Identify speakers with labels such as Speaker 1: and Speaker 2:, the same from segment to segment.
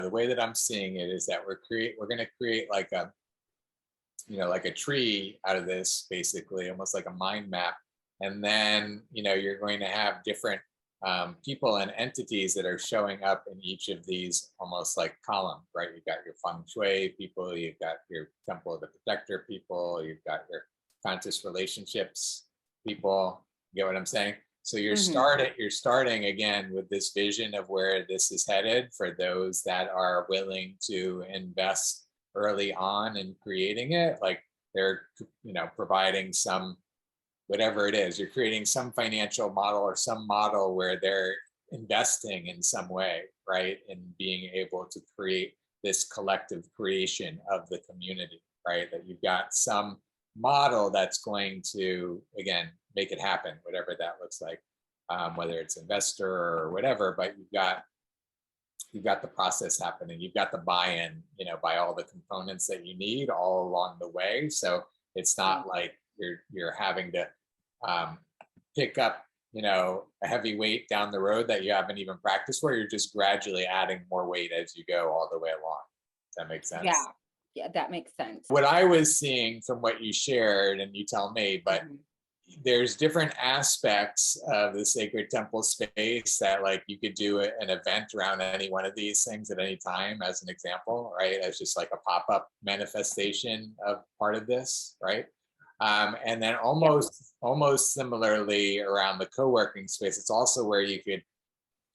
Speaker 1: The way that I'm seeing it is that we're going to create like a, like a tree out of this, basically, almost like a mind map. And then, you're going to have different people and entities that are showing up in each of these almost like columns, right? You've got your feng shui people, you've got your temple of the protector people, you've got your conscious relationships people. You get what I'm saying? So you're starting again with this vision of where this is headed for those that are willing to invest early on in creating it. Like they're, providing some, whatever it is, you're creating some financial model or some model where they're investing in some way, right? And being able to create this collective creation of the community, right? That you've got some model that's going to, again, make it happen, whatever that looks like, whether it's investor or whatever, but you've got the process happening. You've got the buy-in, by all the components that you need all along the way. So it's not like you're having to pick up, a heavy weight down the road that you haven't even practiced for. You're just gradually adding more weight as you go all the way along. Does that make sense?
Speaker 2: Yeah, that makes sense.
Speaker 1: What I was seeing from what you shared, and you tell me, but there's different aspects of the sacred temple space that, like, you could do an event around any one of these things at any time, as an example, right? As just like a pop-up manifestation of part of this, right? And then almost similarly around the co-working space, it's also where you could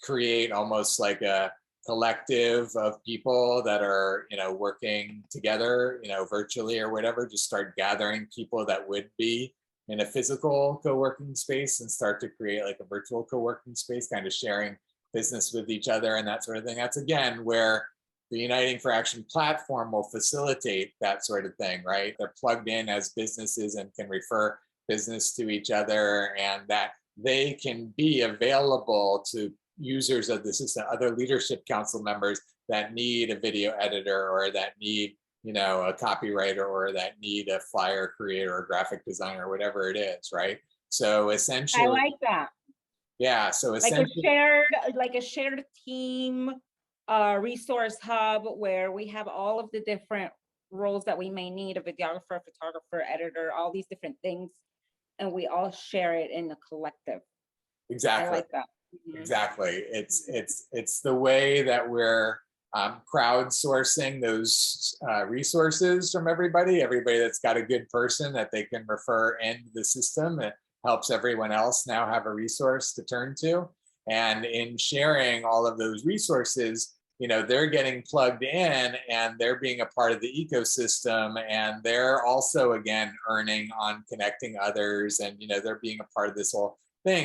Speaker 1: create almost like a collective of people that are, working together, virtually or whatever. Just start gathering people that would be in a physical co-working space and start to create like a virtual co-working space, kind of sharing business with each other and that sort of thing. That's again where the Uniting for Action platform will facilitate that sort of thing, right? They're plugged in as businesses and can refer business to each other, and that they can be available to users of the system, other leadership council members that need a video editor or that need, a copywriter or that need a flyer creator or graphic designer or whatever it is, right? So essentially,
Speaker 2: I like that.
Speaker 1: Yeah. So essentially,
Speaker 2: like a shared team resource hub where we have all of the different roles that we may need: a videographer, photographer, editor, all these different things, and we all share it in the collective.
Speaker 1: Exactly.
Speaker 2: I like that.
Speaker 1: Exactly. It's the way that we're crowdsourcing those resources from everybody that's got a good person that they can refer into the system. It helps everyone else now have a resource to turn to. And in sharing all of those resources, they're getting plugged in and they're being a part of the ecosystem, and they're also, again, earning on connecting others, and they're being a part of this whole